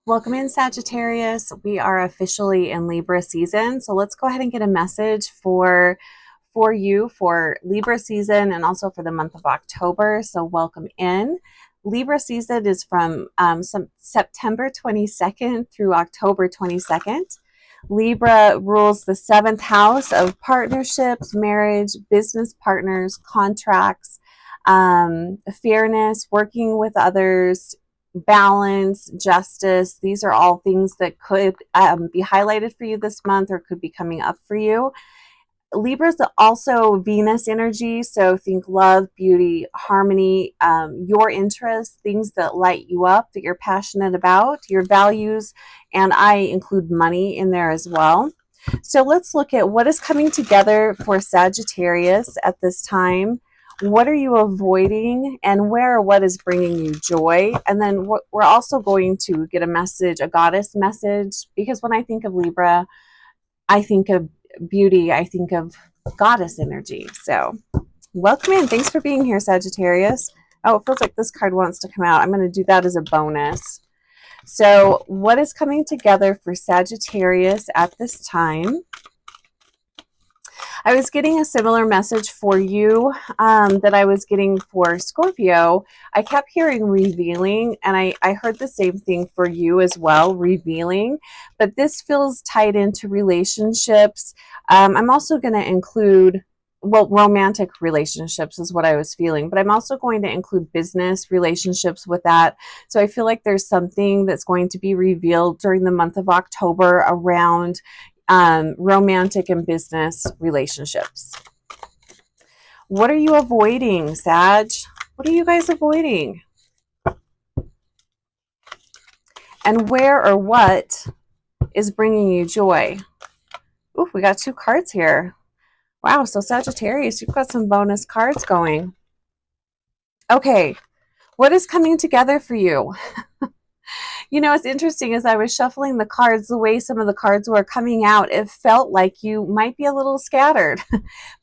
Welcome in, Sagittarius. We are officially in Libra season. So let's go ahead and get a message for you for Libra season and also for the month of October. So welcome in. Libra season is from September 22nd through October 22nd. Libra rules the seventh house of partnerships, marriage, business partners, contracts, fairness, working with others, balance, justice. These are all things that could be highlighted for you this month or could be coming up for you. Libra is also Venus energy, so think love, beauty, harmony, your interests, things that light you up, that you're passionate about, your values, and I include money in there as well. So let's look at what is coming together for Sagittarius at this time. What are you avoiding, and where or what is bringing you joy? And then we're also going to get a message, a goddess message, because when I think of Libra, I think of beauty, I think of goddess energy. So welcome in. Thanks for being here, Sagittarius. Oh, it feels like this card wants to come out. I'm going to do that as a bonus. So what is coming together for Sagittarius at this time? I was getting a similar message for you that I was getting for Scorpio. I kept hearing revealing, and I heard the same thing for you as well, revealing. But this feels tied into relationships. I'm also going to include, well, romantic relationships is what I was feeling, but I'm also going to include business relationships with that. So I feel like there's something that's going to be revealed during the month of October around romantic and business relationships. What are you avoiding, Sag? What are you guys avoiding? And where or what is bringing you joy? Ooh, we got two cards here. Wow, so Sagittarius, you've got some bonus cards going. Okay, what is coming together for you? You know, it's interesting as I was shuffling the cards, the way some of the cards were coming out, it felt like you might be a little scattered.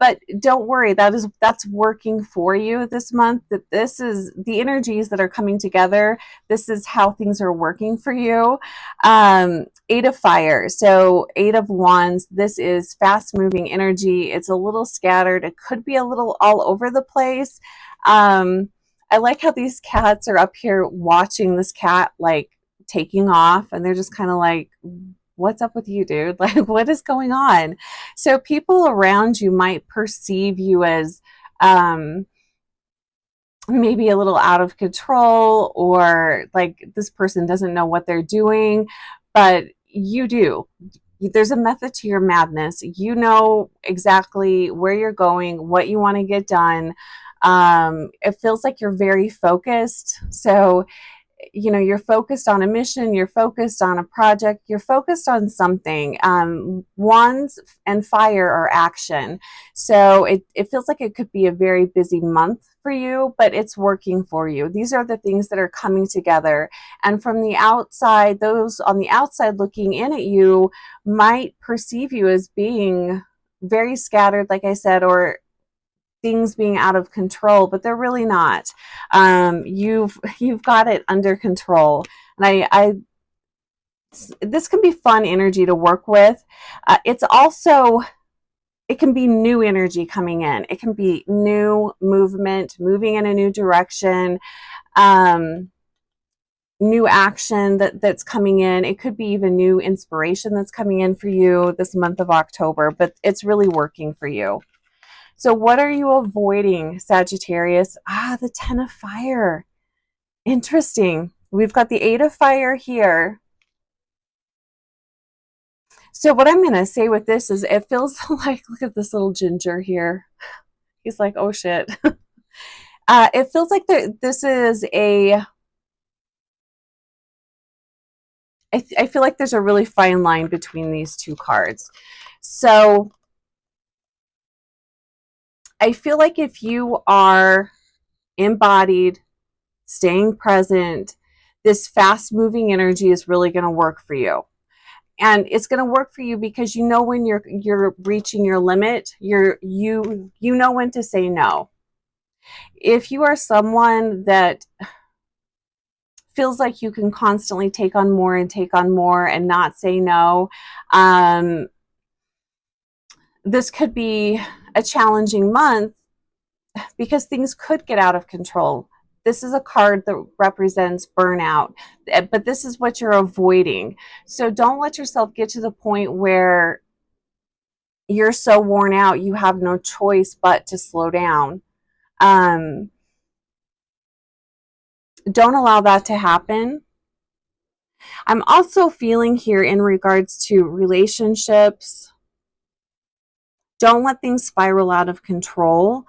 But don't worry, that's working for you this month. That this is the energies that are coming together. This is how things are working for you. Eight of Fire, so Eight of Wands. This is fast moving energy. It's a little scattered. It could be a little all over the place. I like how these cats are up here watching this cat like taking off, and they're just kind of like, what's up with you, dude? Like, what is going on? So people around you might perceive you as maybe a little out of control, or like this person doesn't know what they're doing, but you do. There's a method to your madness. You know exactly where you're going, what you want to get done. It feels like you're very focused. So you know, you're focused on a mission, you're focused on a project, you're focused on something. Wands and fire are action. So it feels like it could be a very busy month for you, but it's working for you. These are the things that are coming together. And from the outside, those on the outside looking in at you might perceive you as being very scattered, like I said, or things being out of control, but they're really not. You've got it under control, and I this can be fun energy to work with. It's also, it can be new energy coming in. It can be new movement, moving in a new direction. New action that's coming in. It could be even new inspiration that's coming in for you this month of October, but it's really working for you. So what are you avoiding, Sagittarius? The Ten of Fire. Interesting. We've got the Eight of Fire here. So what I'm going to say with this is it feels like, look at this little ginger here. He's like, oh shit. It feels like this is a, I feel like there's a really fine line between these two cards. So I feel like if you are embodied, staying present, this fast moving energy is really going to work for you. And it's going to work for you because you know when you're reaching your limit, you know when to say no. If you are someone that feels like you can constantly take on more and not say no. This could be a challenging month because things could get out of control. This is a card that represents burnout, but this is what you're avoiding. So don't let yourself get to the point where you're so worn out you have no choice but to slow down. Don't allow that to happen. I'm also feeling here in regards to relationships, don't let things spiral out of control.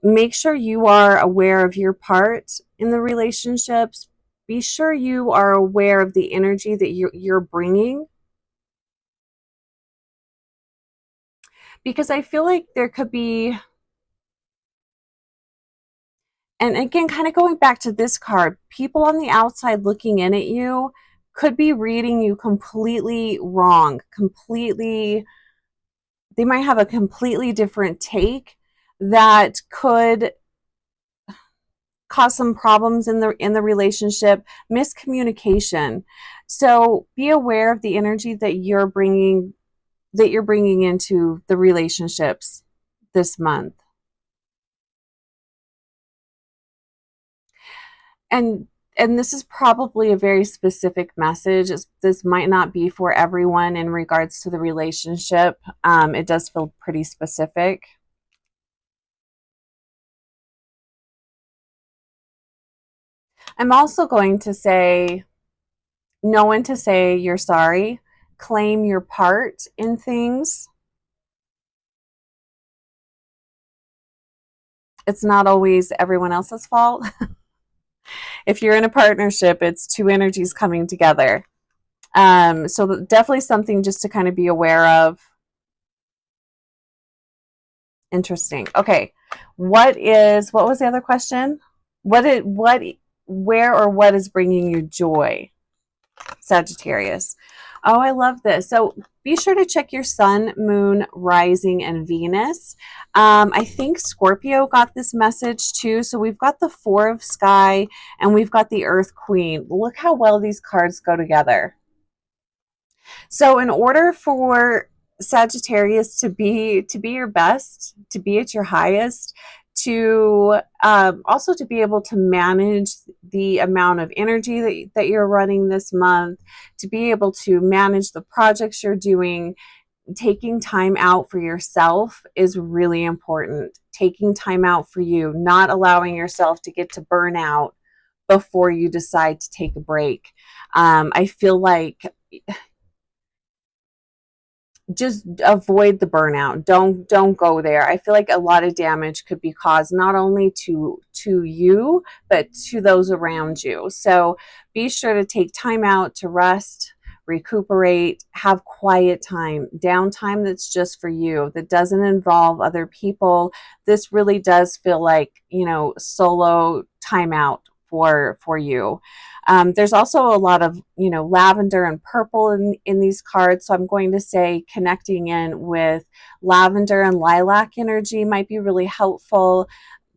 Make sure you are aware of your part in the relationships. Be sure you are aware of the energy that you're bringing. Because I feel like there could be, and again, kind of going back to this card, people on the outside looking in at you could be reading you completely wrong, they might have a completely different take that could cause some problems in the relationship, miscommunication. So be aware of the energy that you're bringing into the relationships this month. And this is probably a very specific message. This might not be for everyone in regards to the relationship. It does feel pretty specific. I'm also going to say, know when to say you're sorry. Claim your part in things. It's not always everyone else's fault. If you're in a partnership, it's two energies coming together. So definitely something just to kind of be aware of. Interesting. Okay. What was the other question? Where or what is bringing you joy? Sagittarius. Oh, I love this. So be sure to check your sun, moon, rising, and Venus. I think Scorpio got this message too. So we've got the Four of Sky and we've got the Earth Queen. Look how well these cards go together. So in order for Sagittarius to be your best, to be at your highest, to also to be able to manage the amount of energy that you're running this month, to be able to manage the projects you're doing, taking time out for yourself is really important. Taking time out for you, not allowing yourself to get to burnout before you decide to take a break. I feel like just avoid the burnout. Don't go there. I feel like a lot of damage could be caused not only to you but to those around you. So be sure to take time out to rest, recuperate, have quiet time, downtime that's just for you, that doesn't involve other people. This really does feel like, solo time out for you. There's also a lot of, lavender and purple in these cards. So I'm going to say connecting in with lavender and lilac energy might be really helpful.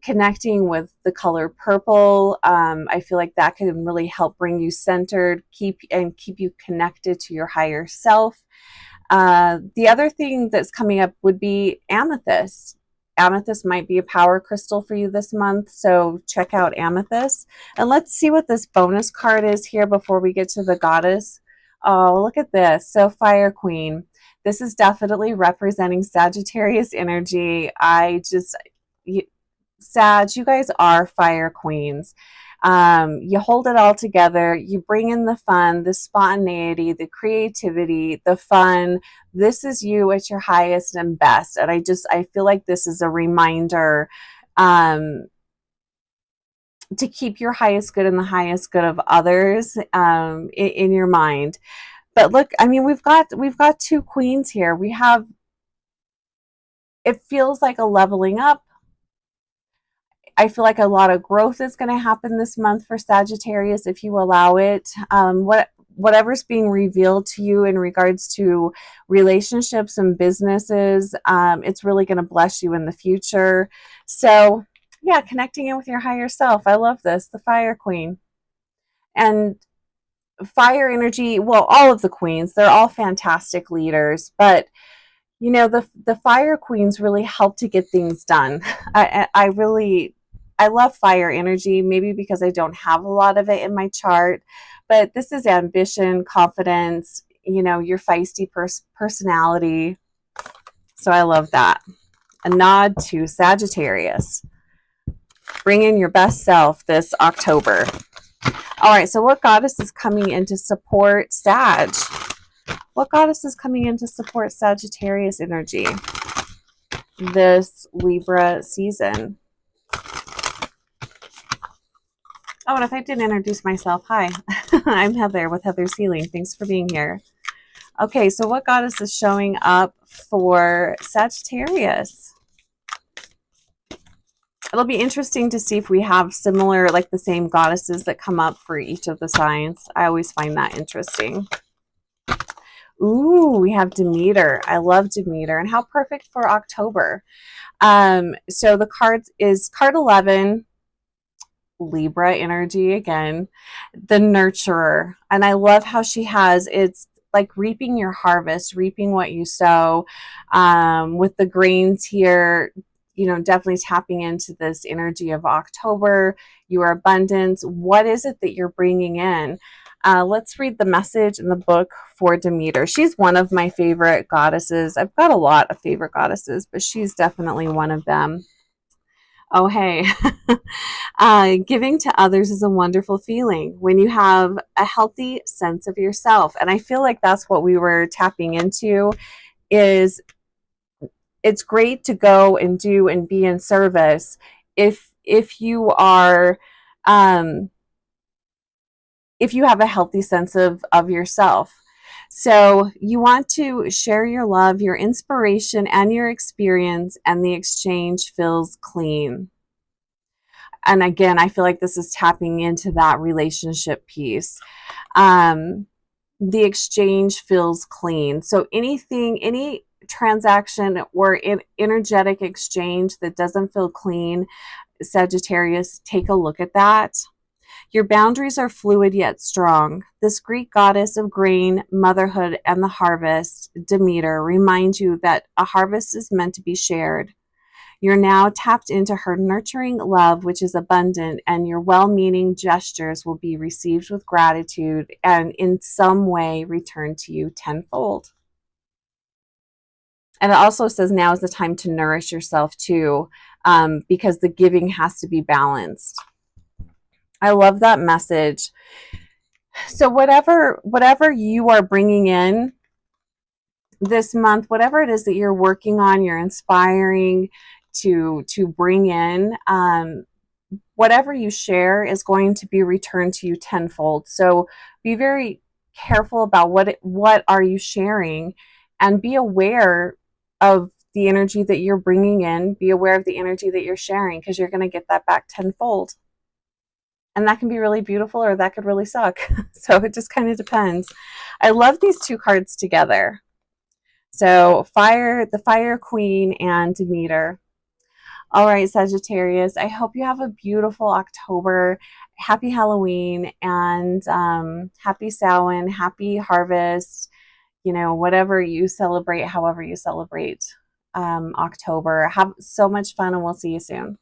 Connecting with the color purple, I feel like that can really help bring you centered, keep you connected to your higher self. The other thing that's coming up would be amethyst. Amethyst might be a power crystal for you this month, so check out amethyst. And let's see what this bonus card is here before we get to the goddess. Oh, look at this. So Fire Queen. This is definitely representing Sagittarius energy. Sag, you guys are fire queens. You hold it all together. You bring in the fun, the spontaneity, the creativity, the fun. This is you at your highest and best. And I feel like this is a reminder to keep your highest good and the highest good of others in your mind. But look, I mean, we've got two queens here. It feels like a leveling up. I feel like a lot of growth is going to happen this month for Sagittarius if you allow it. Whatever's being revealed to you in regards to relationships and businesses, it's really going to bless you in the future. So yeah, connecting in with your higher self. I love this, the Fire Queen. And fire energy, well, all of the queens, they're all fantastic leaders, but you know, the fire queens really help to get things done. I really, I love fire energy, maybe because I don't have a lot of it in my chart, but this is ambition, confidence, you know, your feisty personality. So I love that. A nod to Sagittarius. Bring in your best self this October. All right, so what goddess is coming in to support Sag? What goddess is coming in to support Sagittarius energy this Libra season? Oh, and if I didn't introduce myself, hi. I'm Heather with Heather's Healing. Thanks for being here. Okay, so what goddess is showing up for Sagittarius? It'll be interesting to see if we have similar, like the same goddesses that come up for each of the signs. I always find that interesting. Ooh, we have Demeter. I love Demeter. And how perfect for October. So the card is card 11, Libra energy again, the nurturer. And I love how she has, it's like reaping your harvest, reaping what you sow. With the grains here, you know, definitely tapping into this energy of October, your abundance. What is it that you're bringing in? Let's read the message in the book for Demeter. She's one of my favorite goddesses. I've got a lot of favorite goddesses, but she's definitely one of them. Oh, hey. Giving to others is a wonderful feeling when you have a healthy sense of yourself. And I feel like that's what we were tapping into, is it's great to go and do and be in service if you are if you have a healthy sense of yourself. So you want to share your love, your inspiration, and your experience, and the exchange feels clean. And again, I feel like this is tapping into that relationship piece. The exchange feels clean. So anything, any transaction or energetic exchange that doesn't feel clean, Sagittarius, take a look at that. Your boundaries are fluid yet strong. This Greek goddess of grain, motherhood, and the harvest, Demeter, reminds you that a harvest is meant to be shared. You're now tapped into her nurturing love, which is abundant, and your well-meaning gestures will be received with gratitude and in some way returned to you tenfold. And it also says now is the time to nourish yourself too, because the giving has to be balanced. I love that message. So whatever you are bringing in this month, whatever it is that you're working on, you're inspiring to bring in, whatever you share is going to be returned to you tenfold. So be very careful about what are you sharing, and be aware of the energy that you're bringing in. Be aware of the energy that you're sharing, because you're going to get that back tenfold. And that can be really beautiful, or that could really suck. So it just kind of depends. I love these two cards together. So the Fire Queen and Demeter. All right, Sagittarius, I hope you have a beautiful October. Happy Halloween, and happy Samhain, happy harvest, you know, whatever you celebrate, however you celebrate October. Have so much fun, and we'll see you soon.